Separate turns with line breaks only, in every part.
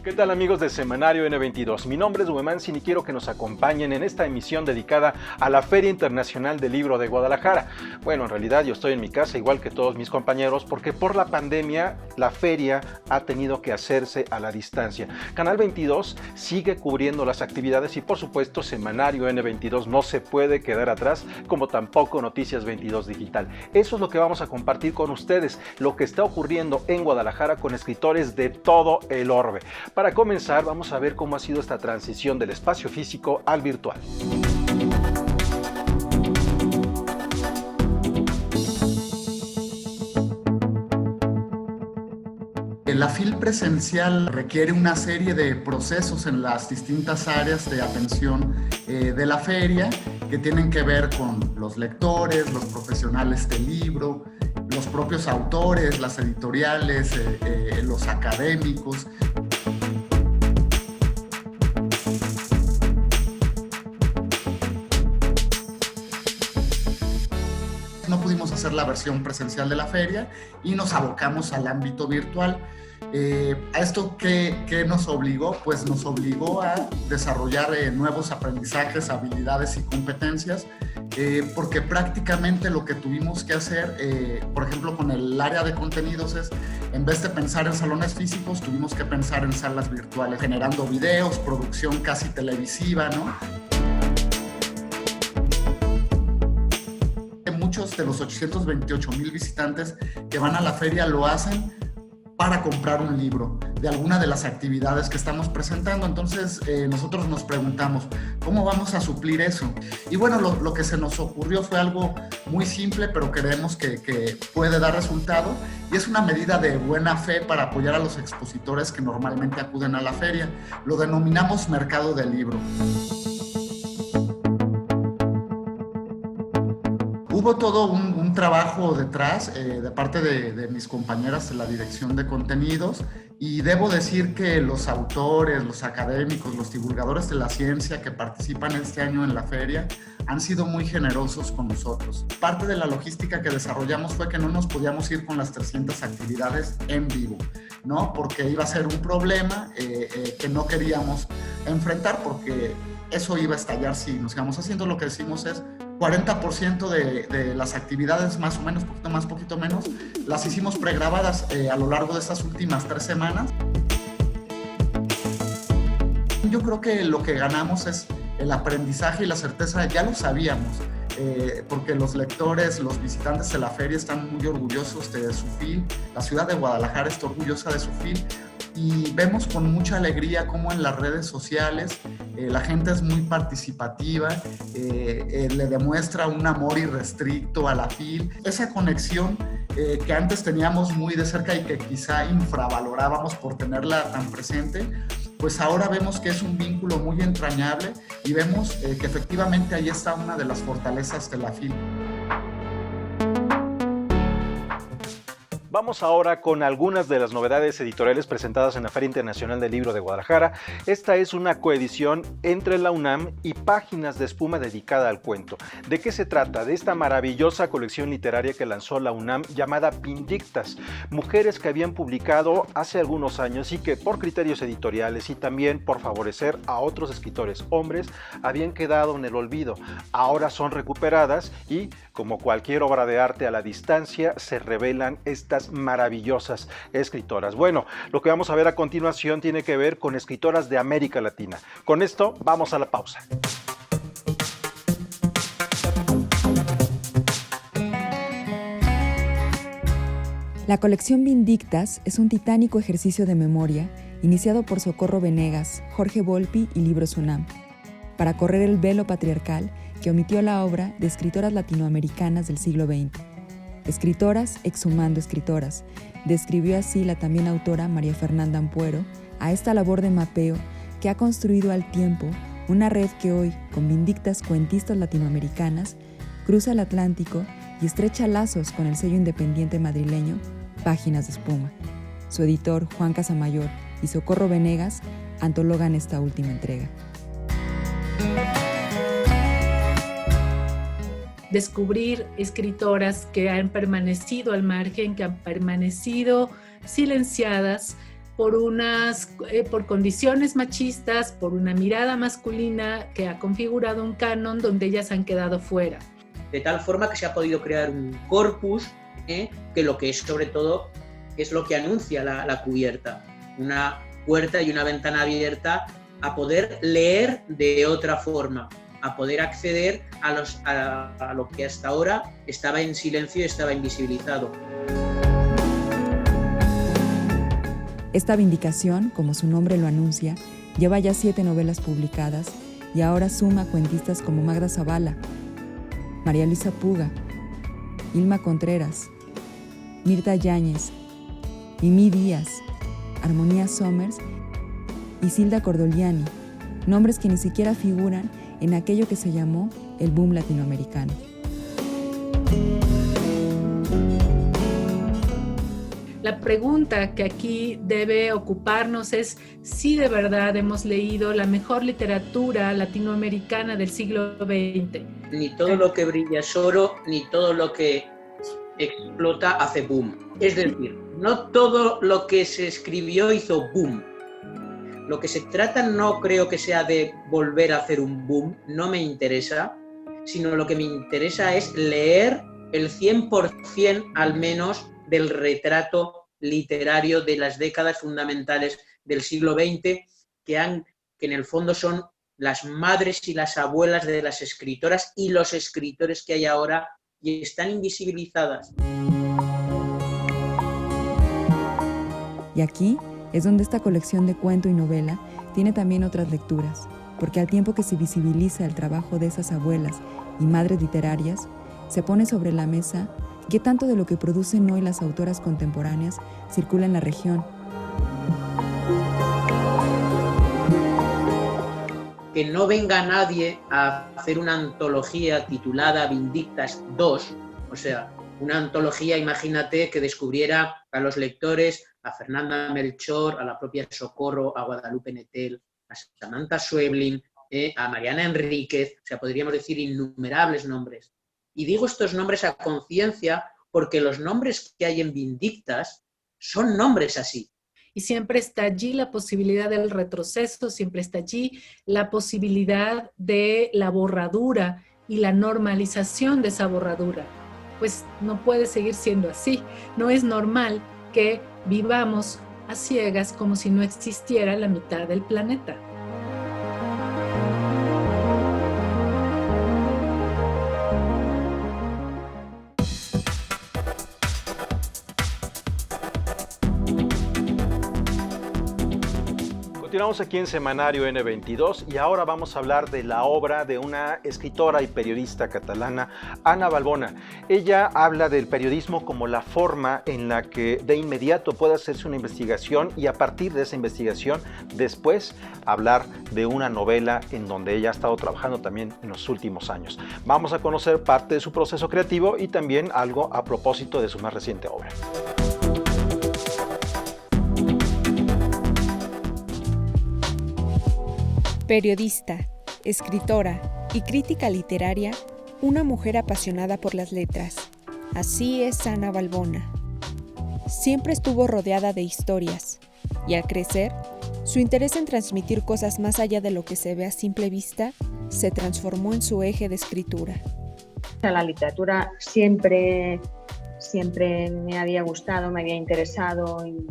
¿Qué tal, amigos de Semanario N22? Mi nombre es Huemansin y quiero que nos acompañen en esta emisión dedicada a la Feria Internacional del Libro de Guadalajara. Bueno, en realidad yo estoy en mi casa igual que todos mis compañeros porque por la pandemia la feria ha tenido que hacerse a la distancia. Canal 22 sigue cubriendo las actividades y por supuesto Semanario N22 no se puede quedar atrás, como tampoco Noticias 22 Digital. Eso es lo que vamos a compartir con ustedes, lo que está ocurriendo en Guadalajara con escritores de todo el orbe. Para comenzar, vamos a ver cómo ha sido esta transición del espacio físico al virtual.
La FIL presencial requiere una serie de procesos en las distintas áreas de atención de la feria que tienen que ver con los lectores, los profesionales del libro, los propios autores, las editoriales, los académicos. No pudimos hacer la versión presencial de la feria y nos abocamos al ámbito virtual. ¿A esto qué nos obligó? Pues nos obligó a desarrollar nuevos aprendizajes, habilidades y competencias, porque prácticamente lo que tuvimos que hacer, por ejemplo, con el área de contenidos es, en vez de pensar en salones físicos, tuvimos que pensar en salas virtuales, generando videos, producción casi televisiva, ¿no? Muchos de los 828,000 visitantes que van a la feria lo hacen para comprar un libro de alguna de las actividades que estamos presentando. Entonces nosotros nos preguntamos, ¿cómo vamos a suplir eso? Y bueno, lo que se nos ocurrió fue algo muy simple, pero creemos que puede dar resultado, y es una medida de buena fe para apoyar a los expositores que normalmente acuden a la feria. Lo denominamos mercado del libro. Hubo todo un trabajo detrás de parte de mis compañeras de la dirección de contenidos, y debo decir que los autores, los académicos, los divulgadores de la ciencia que participan este año en la feria han sido muy generosos con nosotros. Parte de la logística que desarrollamos fue que no nos podíamos ir con las 300 actividades en vivo, ¿no? Porque iba a ser un problema que no queríamos enfrentar, porque eso iba a estallar si nos íbamos haciendo. Lo que decimos es 40% de las actividades, más o menos, poquito más, poquito menos, las hicimos pregrabadas a lo largo de estas últimas 3 semanas. Yo creo que lo que ganamos es el aprendizaje y la certeza. Ya lo sabíamos, porque los lectores, los visitantes de la feria están muy orgullosos de su FIL. La ciudad de Guadalajara está orgullosa de su FIL. Y vemos con mucha alegría cómo en las redes sociales la gente es muy participativa, le demuestra un amor irrestricto a la FIL. Esa conexión que antes teníamos muy de cerca y que quizá infravalorábamos por tenerla tan presente, pues ahora vemos que es un vínculo muy entrañable, y vemos que efectivamente ahí está una de las fortalezas de la FIL.
Vamos ahora con algunas de las novedades editoriales presentadas en la Feria Internacional del Libro de Guadalajara. Esta es una coedición entre la UNAM y Páginas de Espuma dedicada al cuento. ¿De qué se trata? De esta maravillosa colección literaria que lanzó la UNAM llamada Vindictas. Mujeres que habían publicado hace algunos años y que por criterios editoriales y también por favorecer a otros escritores hombres habían quedado en el olvido. Ahora son recuperadas y, como cualquier obra de arte a la distancia, se revelan estas maravillosas escritoras. Bueno, lo que vamos a ver a continuación tiene que ver con escritoras de América Latina. Con esto vamos a la pausa.
La colección Vindictas es un titánico ejercicio de memoria iniciado por Socorro Venegas, Jorge Volpi y Libros UNAM, para correr el velo patriarcal que omitió la obra de escritoras latinoamericanas del siglo XX. Escritoras exhumando escritoras, describió así la también autora María Fernanda Ampuero a esta labor de mapeo que ha construido al tiempo una red que hoy, con vindictas cuentistas latinoamericanas, cruza el Atlántico y estrecha lazos con el sello independiente madrileño Páginas de Espuma. Su editor, Juan Casamayor, y Socorro Venegas antologan esta última entrega.
Descubrir escritoras que han permanecido al margen, que han permanecido silenciadas por condiciones machistas, por una mirada masculina que ha configurado un canon donde ellas han quedado fuera.
De tal forma que se ha podido crear un corpus que lo que es sobre todo es lo que anuncia la cubierta, una puerta y una ventana abierta a poder leer de otra forma, a poder acceder a lo que hasta ahora estaba en silencio y estaba invisibilizado.
Esta vindicación, como su nombre lo anuncia, lleva ya 7 novelas publicadas y ahora suma cuentistas como Magda Zavala, María Luisa Puga, Ilma Contreras, Mirta Yáñez, Mimi Díaz, Armonía Somers y Silda Cordoliani, nombres que ni siquiera figuran en aquello que se llamó el boom latinoamericano.
La pregunta que aquí debe ocuparnos es si de verdad hemos leído la mejor literatura latinoamericana del siglo XX.
Ni todo lo que brilla es oro, ni todo lo que explota hace boom. Es decir, no todo lo que se escribió hizo boom. Lo que se trata no creo que sea de volver a hacer un boom, no me interesa, sino lo que me interesa es leer el 100% al menos del retrato literario de las décadas fundamentales del siglo XX, que en el fondo son las madres y las abuelas de las escritoras y los escritores que hay ahora y están invisibilizadas.
Y aquí es donde esta colección de cuento y novela tiene también otras lecturas, porque al tiempo que se visibiliza el trabajo de esas abuelas y madres literarias, se pone sobre la mesa qué tanto de lo que producen hoy las autoras contemporáneas circula en la región.
Que no venga nadie a hacer una antología titulada Vindictas 2, o sea, una antología, imagínate, que descubriera a los lectores, a Fernanda Melchor, a la propia Socorro, a Guadalupe Nettel, a Samantha Schweblin, a Mariana Enríquez, o sea, podríamos decir innumerables nombres. Y digo estos nombres a conciencia porque los nombres que hay en Vindictas son nombres así.
Y siempre está allí la posibilidad del retroceso, siempre está allí la posibilidad de la borradura y la normalización de esa borradura. Pues no puede seguir siendo así. No es normal que vivamos a ciegas como si no existiera la mitad del planeta.
Continuamos aquí en Semanario N22 y ahora vamos a hablar de la obra de una escritora y periodista catalana, Ana Balbona. Ella habla del periodismo como la forma en la que de inmediato puede hacerse una investigación y a partir de esa investigación después hablar de una novela en donde ella ha estado trabajando también en los últimos años. Vamos a conocer parte de su proceso creativo y también algo a propósito de su más reciente obra.
Periodista, escritora y crítica literaria, una mujer apasionada por las letras. Así es Ana Balbona. Siempre estuvo rodeada de historias y al crecer, su interés en transmitir cosas más allá de lo que se ve a simple vista se transformó en su eje de escritura.
La literatura siempre me había gustado, me había interesado y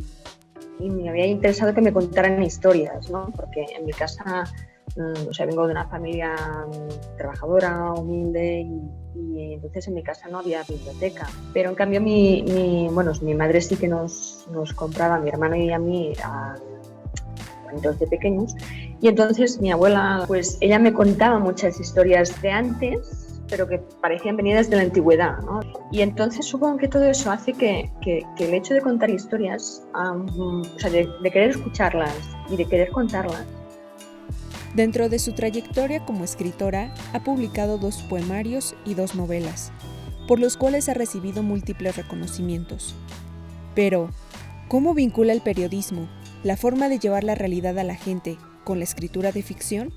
me había interesado que me contaran historias, ¿no? Porque en mi casa, vengo de una familia trabajadora, humilde y entonces en mi casa no había biblioteca. Pero en cambio mi madre sí que nos compraba a mi hermano y a mí cuentos de pequeños y entonces mi abuela, pues ella me contaba muchas historias de antes, pero que parecían venidas de la antigüedad, ¿no? Y entonces supongo que todo eso hace que el hecho de contar historias, de querer escucharlas y de querer contarlas.
Dentro de su trayectoria como escritora, ha publicado 2 poemarios y 2 novelas, por los cuales ha recibido múltiples reconocimientos. Pero, ¿cómo vincula el periodismo, la forma de llevar la realidad a la gente, con la escritura de ficción?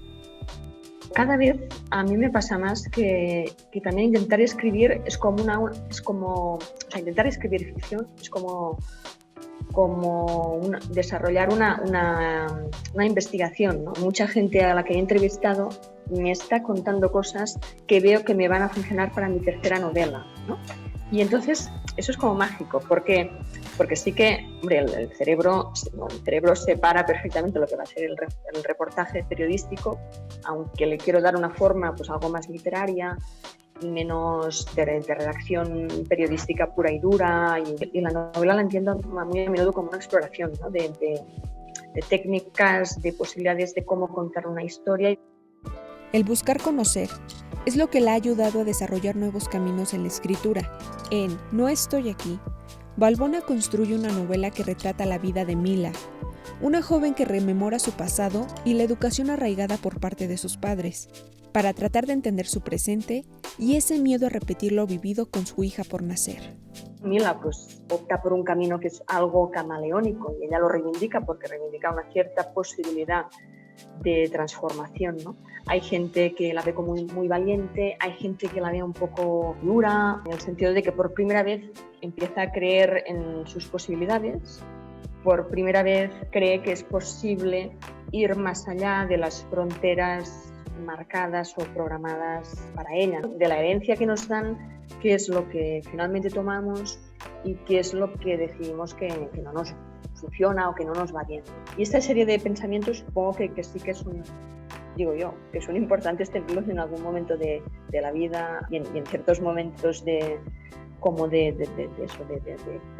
Cada vez a mí me pasa más que también intentar escribir intentar escribir ficción es como desarrollar una investigación, ¿no? Mucha gente a la que he entrevistado me está contando cosas que veo que me van a funcionar para mi tercera novela, ¿no? Y entonces eso es como mágico, porque sí que, hombre, el cerebro separa perfectamente lo que va a ser el reportaje periodístico, aunque le quiero dar una forma pues algo más literaria y menos de redacción periodística pura y dura, y la novela la entiendo muy a menudo como una exploración, ¿no? de técnicas, de posibilidades de cómo contar una historia.
El buscar conocer es lo que le ha ayudado a desarrollar nuevos caminos en la escritura. En No estoy aquí, Valbona construye una novela que retrata la vida de Mila, una joven que rememora su pasado y la educación arraigada por parte de sus padres, para tratar de entender su presente y ese miedo a repetir lo vivido con su hija por nacer.
Mila pues opta por un camino que es algo camaleónico y ella lo reivindica porque reivindica una cierta posibilidad de transformación, ¿no? Hay gente que la ve como muy valiente, hay gente que la ve un poco dura, en el sentido de que por primera vez empieza a creer en sus posibilidades, por primera vez cree que es posible ir más allá de las fronteras marcadas o programadas para ella, ¿no? De la herencia que nos dan, qué es lo que finalmente tomamos y qué es lo que decidimos que no nos funciona o que no nos va bien. Y esta serie de pensamientos supongo que sí que son, digo yo, que son importantes tenerlos en algún momento de la vida y en ciertos momentos de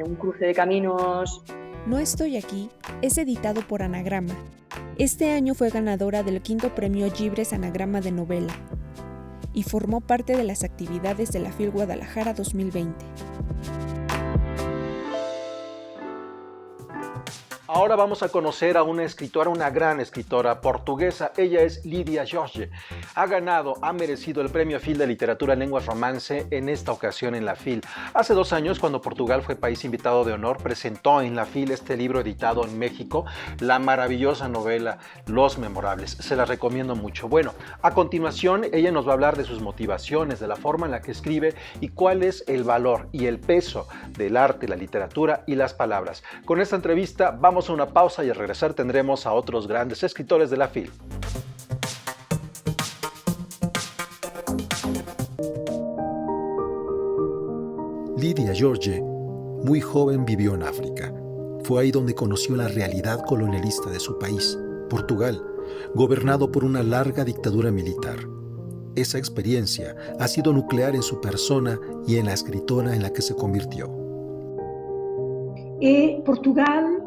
un cruce de caminos.
No estoy aquí es editado por Anagrama. Este año fue ganadora del 5º Premio Llibres Anagrama de Novela y formó parte de las actividades de la FIL Guadalajara 2020.
Ahora vamos a conocer a una escritora, una gran escritora portuguesa. Ella es Lídia Jorge. Ha merecido el Premio FIL de Literatura en Lenguas Romance en esta ocasión en la FIL. Hace 2 años, cuando Portugal fue país invitado de honor, presentó en la FIL este libro editado en México, la maravillosa novela Los Memorables. Se la recomiendo mucho. Bueno, a continuación ella nos va a hablar de sus motivaciones, de la forma en la que escribe y cuál es el valor y el peso del arte, la literatura y las palabras. Con esta entrevista vamos a una pausa y al regresar tendremos a otros grandes escritores de la FIL.
Lídia Jorge, muy joven, vivió en África. Fue ahí donde conoció la realidad colonialista de su país, Portugal, gobernado por una larga dictadura militar. Esa experiencia ha sido nuclear en su persona y en la escritora en la que se convirtió.
Portugal,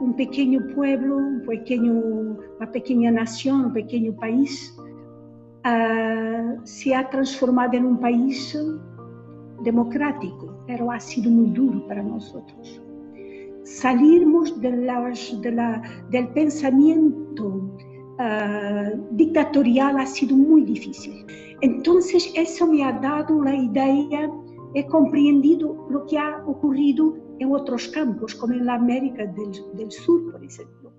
un pequeño pueblo, una pequeña nación, un pequeño país, se ha transformado en un país democrático, pero ha sido muy duro para nosotros. Salirnos del pensamiento dictatorial ha sido muy difícil. Entonces, eso me ha dado la idea, he comprendido lo que ha ocurrido en otros campos, como en la América del Sur, por ejemplo.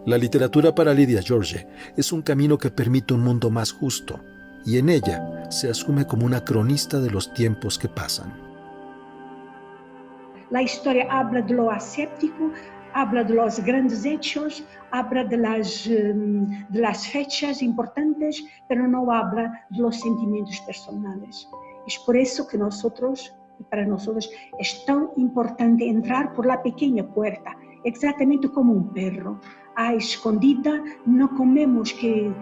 La literatura para Lídia Jorge es un camino que permite un mundo más justo, y en ella se asume como una cronista de los tiempos que pasan.
La historia habla de lo aséptico, habla de los grandes hechos, habla de las fechas importantes, pero no habla de los sentimientos personales. Es por eso que para nosotros es tan importante entrar por la pequeña puerta, exactamente como un perro. A escondida no comemos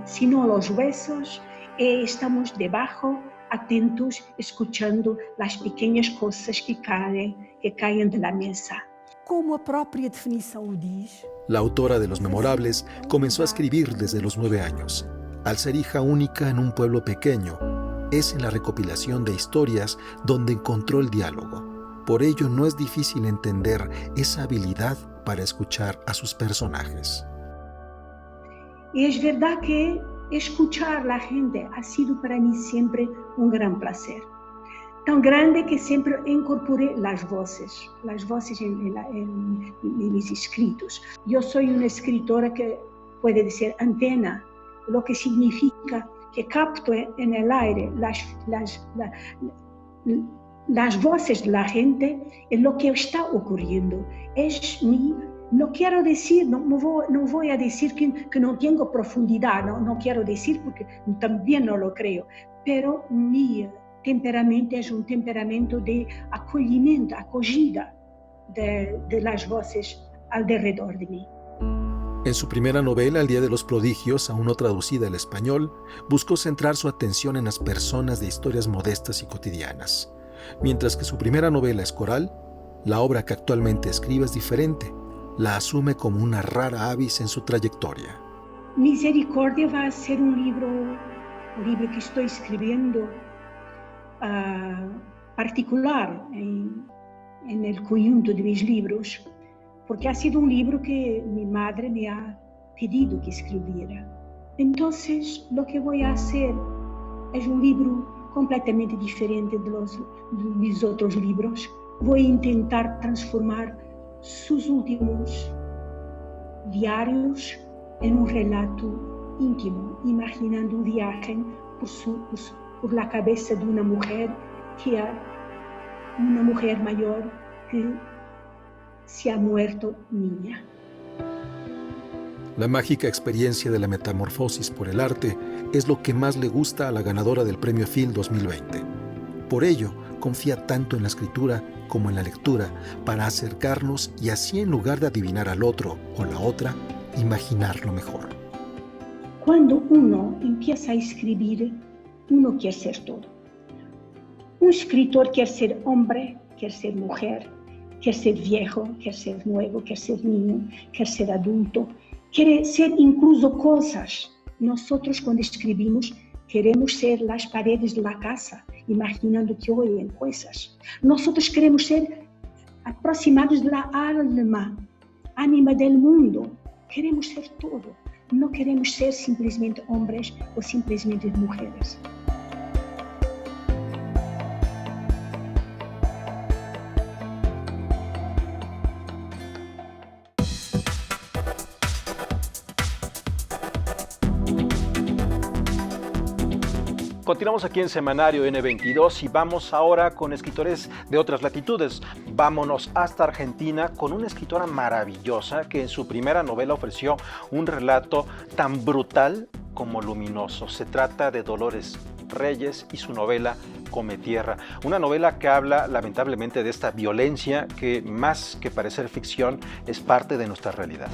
sino los huesos y estamos debajo, atentos, escuchando las pequeñas cosas que caen de la mesa.
Como a própria definição o diz.
La autora de Los Memorables comenzó a escribir desde los 9 años. Al ser hija única en un pueblo pequeño, es en la recopilación de historias donde encontró el diálogo. Por ello no es difícil entender esa habilidad para escuchar a sus personajes.
Y es verdad que escuchar a la gente ha sido para mí siempre un gran placer. Tan grande que siempre incorporé las voces en mis escritos. Yo soy una escritora que puede decir antena, lo que significa que capto en el aire las voces de la gente es lo que está ocurriendo. No quiero decir, no voy a decir que no tengo profundidad, no quiero decir porque también no lo creo, pero mi temperamento es un temperamento de acogimiento, acogida de las voces alrededor de mí.
En su primera novela, El Día de los Prodigios, aún no traducida al español, buscó centrar su atención en las personas de historias modestas y cotidianas. Mientras que su primera novela, Escoral, la obra que actualmente escribe es diferente. La asume como una rara avis en su trayectoria.
Misericordia va a ser un libro que estoy escribiendo particular en el conjunto de mis libros, porque ha sido un libro que mi madre me ha pedido que escribiera. Entonces, lo que voy a hacer es un libro completamente diferente de mis otros libros. Voy a intentar transformar sus últimos diarios en un relato íntimo, imaginando un viaje por la cabeza de una mujer mayor que se ha muerto niña.
La mágica experiencia de la metamorfosis por el arte es lo que más le gusta a la ganadora del Premio Phil 2020. Por ello, confía tanto en la escritura como en la lectura para acercarnos y así, en lugar de adivinar al otro o la otra, imaginarlo mejor.
Cuando uno empieza a escribir, uno quiere ser todo. Un escritor quiere ser hombre, quiere ser mujer, quiere ser viejo, quiere ser nuevo, quiere ser niño, quiere ser adulto, quiere ser incluso cosas. Nosotros cuando escribimos queremos ser las paredes de la casa, imaginando que oyen cosas. Nosotros queremos ser aproximados de la ánima del mundo. Queremos ser todo. No queremos ser simplesmente hombres o simplesmente mujeres.
Continuamos aquí en Semanario N22 y vamos ahora con escritores de otras latitudes. Vámonos hasta Argentina con una escritora maravillosa que en su primera novela ofreció un relato tan brutal como luminoso. Se trata de Dolores Reyes y su novela Come Tierra, una novela que habla lamentablemente de esta violencia que, más que parecer ficción, es parte de nuestra realidad.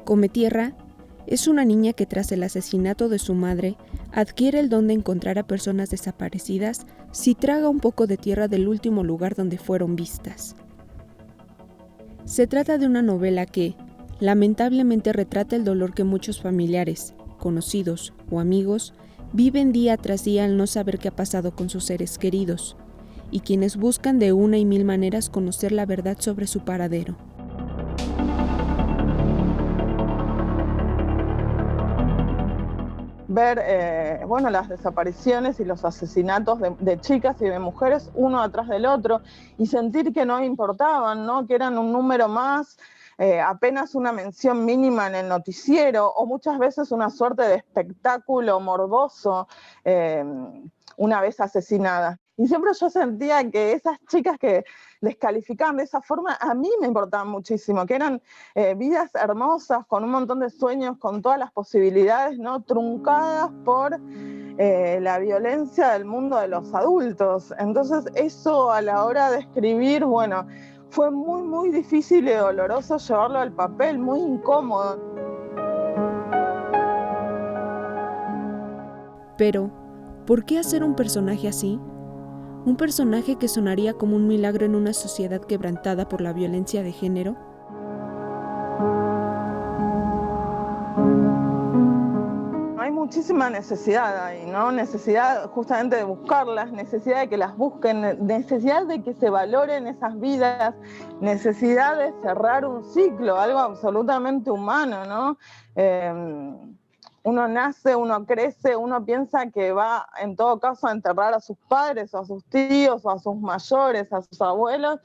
Come Tierra es una niña que tras el asesinato de su madre adquiere el don de encontrar a personas desaparecidas si traga un poco de tierra del último lugar donde fueron vistas. Se trata de una novela que, lamentablemente, retrata el dolor que muchos familiares, conocidos o amigos viven día tras día al no saber qué ha pasado con sus seres queridos, y quienes buscan de una y mil maneras conocer la verdad sobre su paradero.
Ver las desapariciones y los asesinatos de chicas y de mujeres uno atrás del otro y sentir que no importaban, ¿no? Que eran un número más, apenas una mención mínima en el noticiero o muchas veces una suerte de espectáculo morboso una vez asesinadas. Y siempre yo sentía que esas chicas que descalificaban de esa forma, a mí me importaban muchísimo, que eran vidas hermosas, con un montón de sueños, con todas las posibilidades, ¿no? Truncadas por la violencia del mundo de los adultos. Entonces eso a la hora de escribir, bueno, fue muy, muy difícil y doloroso llevarlo al papel, muy incómodo.
Pero, ¿por qué hacer un personaje así? ¿Un personaje que sonaría como un milagro en una sociedad quebrantada por la violencia de género?
Hay muchísima necesidad ahí, ¿no? Necesidad justamente de buscarlas, necesidad de que las busquen, necesidad de que se valoren esas vidas, necesidad de cerrar un ciclo, algo absolutamente humano, ¿no? Uno nace, uno crece, uno piensa que va en todo caso a enterrar a sus padres, o a sus tíos, o a sus mayores, a sus abuelos,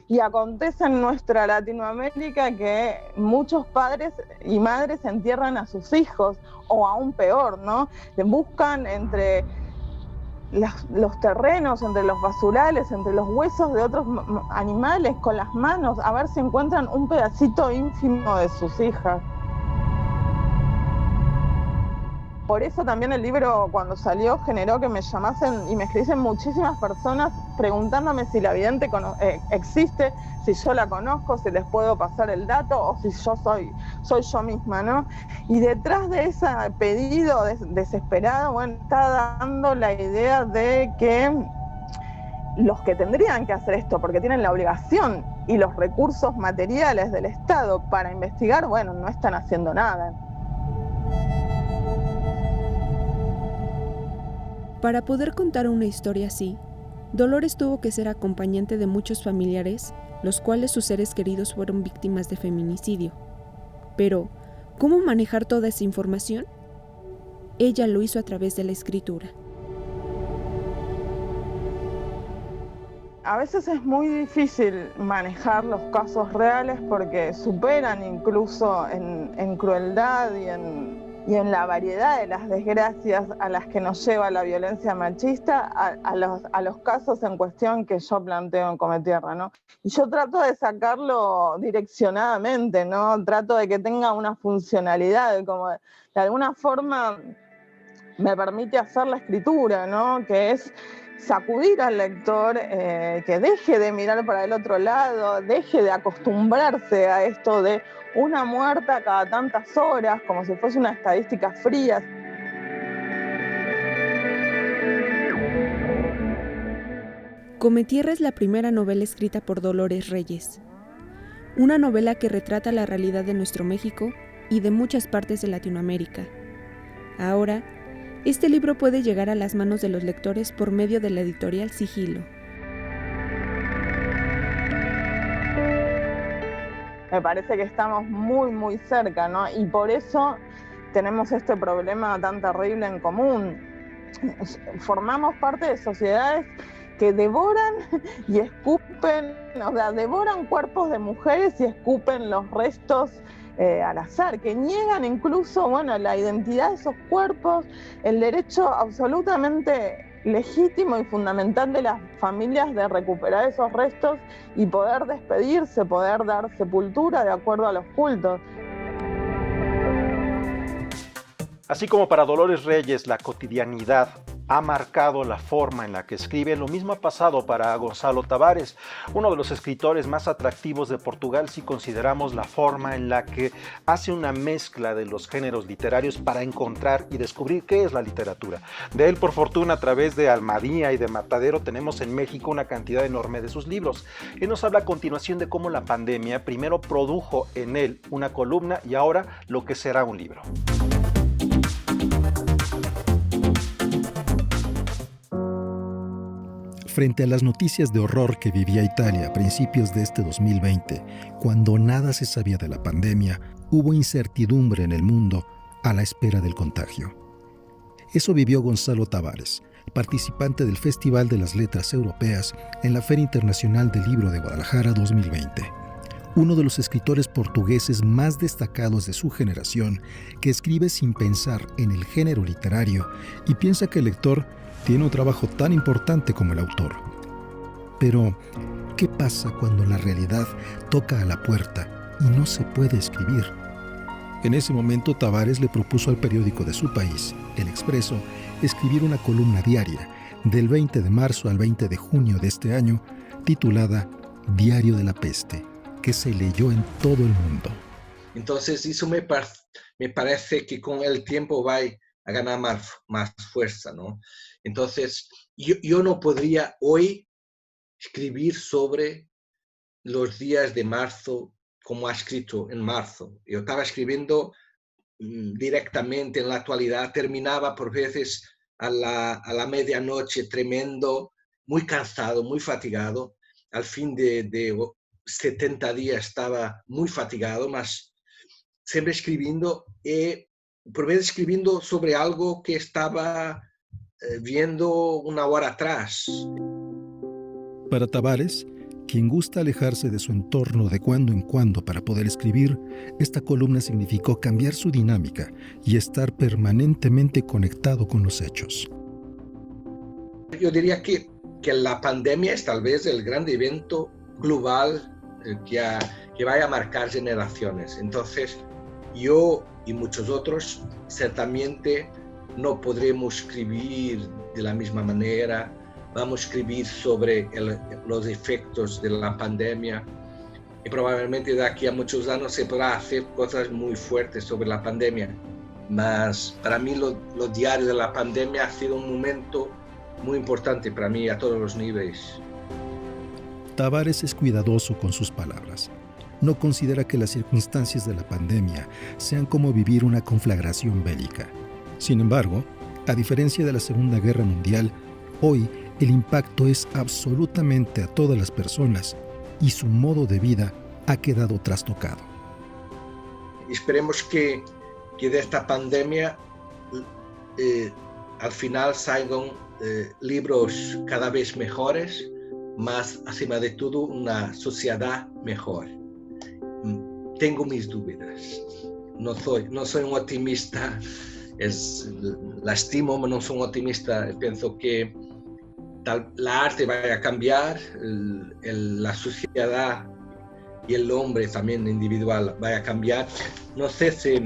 Y acontece en nuestra Latinoamérica que muchos padres y madres entierran a sus hijos, o aún peor, ¿no? Buscan entre los terrenos, entre los basurales, entre los huesos de otros animales con las manos, a ver si encuentran un pedacito ínfimo de sus hijas. Por eso también el libro, cuando salió, generó que me llamasen y me escribiesen muchísimas personas preguntándome si la vidente existe, si yo la conozco, si les puedo pasar el dato o si yo soy yo misma, ¿no? Y detrás de ese pedido desesperado, bueno, está dando la idea de que los que tendrían que hacer esto, porque tienen la obligación y los recursos materiales del Estado para investigar, bueno, no están haciendo nada.
Para poder contar una historia así, Dolores tuvo que ser acompañante de muchos familiares, los cuales sus seres queridos fueron víctimas de feminicidio. Pero, ¿cómo manejar toda esa información? Ella lo hizo a través de la escritura.
A veces es muy difícil manejar los casos reales porque superan incluso en crueldad y en la variedad de las desgracias a las que nos lleva la violencia machista a los casos en cuestión que yo planteo en Cometierra, ¿no? Y yo trato de sacarlo direccionadamente, ¿no? Trato de que tenga una funcionalidad, como de alguna forma me permite hacer la escritura, ¿no? Que es sacudir al lector, que deje de mirar para el otro lado, deje de acostumbrarse a esto de una muerta cada tantas horas, como si fuese una estadística fría.
Cometierra es la primera novela escrita por Dolores Reyes. Una novela que retrata la realidad de nuestro México y de muchas partes de Latinoamérica. Ahora, este libro puede llegar a las manos de los lectores por medio de la editorial Sigilo.
Me parece que estamos muy, muy cerca, ¿no? Y por eso tenemos este problema tan terrible en común. Formamos parte de sociedades que devoran y escupen, o sea, devoran cuerpos de mujeres y escupen los restos al azar, que niegan incluso, bueno, la identidad de esos cuerpos, el derecho absolutamente legítimo y fundamental de las familias de recuperar esos restos y poder despedirse, poder dar sepultura de acuerdo a los cultos.
Así como para Dolores Reyes la cotidianidad ha marcado la forma en la que escribe, lo mismo ha pasado para Gonzalo Tavares, uno de los escritores más atractivos de Portugal si consideramos la forma en la que hace una mezcla de los géneros literarios para encontrar y descubrir qué es la literatura. De él, por fortuna, a través de Almadía y de Matadero, tenemos en México una cantidad enorme de sus libros. Él nos habla a continuación de cómo la pandemia primero produjo en él una columna y ahora lo que será un libro.
Frente a las noticias de horror que vivía Italia a principios de este 2020, cuando nada se sabía de la pandemia, hubo incertidumbre en el mundo a la espera del contagio. Eso vivió Gonzalo Tavares, participante del Festival de las Letras Europeas en la Feria Internacional del Libro de Guadalajara 2020. Uno de los escritores portugueses más destacados de su generación, que escribe sin pensar en el género literario y piensa que el lector tiene un trabajo tan importante como el autor. Pero, ¿qué pasa cuando la realidad toca a la puerta y no se puede escribir? En ese momento, Tavares le propuso al periódico de su país, El Expreso, escribir una columna diaria del 20 de marzo al 20 de junio de este año, titulada Diario de la Peste, que se leyó en todo el mundo.
Entonces, eso me parece que con el tiempo va a ganar más fuerza, ¿no? Entonces, yo no podría hoy escribir sobre los días de marzo como ha escrito en marzo. Yo estaba escribiendo directamente en la actualidad, terminaba por veces a la medianoche tremendo, muy cansado, muy fatigado. Al fin de 70 días estaba muy fatigado, mas siempre escribiendo por vez escribiendo sobre algo que estaba viendo una hora atrás.
Para Tavares, quien gusta alejarse de su entorno de cuando en cuando para poder escribir, esta columna significó cambiar su dinámica y estar permanentemente conectado con los hechos.
Yo diría que la pandemia es tal vez el gran evento global que vaya a marcar generaciones. Entonces, yo y muchos otros ciertamente no podremos escribir de la misma manera. Vamos a escribir sobre los efectos de la pandemia y probablemente de aquí a muchos años se podrá hacer cosas muy fuertes sobre la pandemia. Mas para mí los diarios de la pandemia ha sido un momento muy importante para mí a todos los niveles.
Tavares es cuidadoso con sus palabras. No considera que las circunstancias de la pandemia sean como vivir una conflagración bélica. Sin embargo, a diferencia de la Segunda Guerra Mundial, hoy el impacto es absolutamente a todas las personas y su modo de vida ha quedado trastocado.
Esperemos que de esta pandemia al final salgan libros cada vez mejores, más acima de todo una sociedad mejor. Tengo mis dudas. No soy un optimista, la estimo, pero no soy un optimista. Pienso que la arte va a cambiar, la sociedad y el hombre también individual va a cambiar. No sé si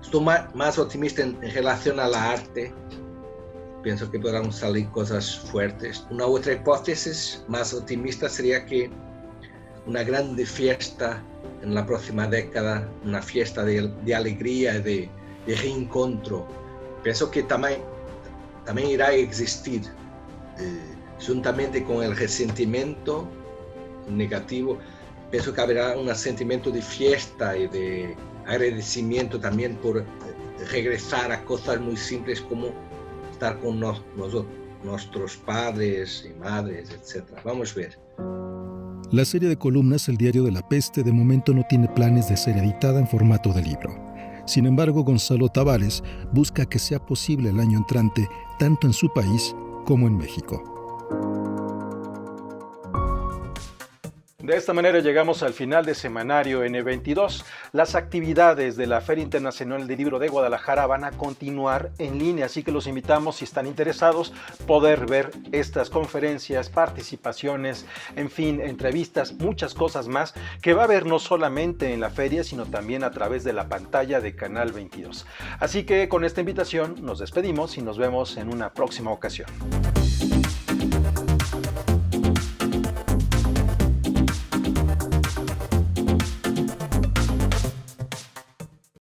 estoy más optimista en relación a la arte. Pienso que podrán salir cosas fuertes. Una otra hipótesis más optimista sería que una grande fiesta en la próxima década, una fiesta de alegría, de reencuentro. Pienso que también irá a existir. Juntamente con el resentimiento negativo, pienso que habrá un sentimiento de fiesta y de agradecimiento también por regresar a cosas muy simples como estar con nuestros padres y madres, etc. Vamos a ver.
La serie de columnas El Diario de la Peste de momento no tiene planes de ser editada en formato de libro. Sin embargo, Gonzalo Tavares busca que sea posible el año entrante, tanto en su país como en México.
De esta manera llegamos al final de Semanario N22. Las actividades de la Feria Internacional del Libro de Guadalajara van a continuar en línea, así que los invitamos, si están interesados, poder ver estas conferencias, participaciones, en fin, entrevistas, muchas cosas más que va a haber no solamente en la feria, sino también a través de la pantalla de Canal 22. Así que con esta invitación nos despedimos y nos vemos en una próxima ocasión.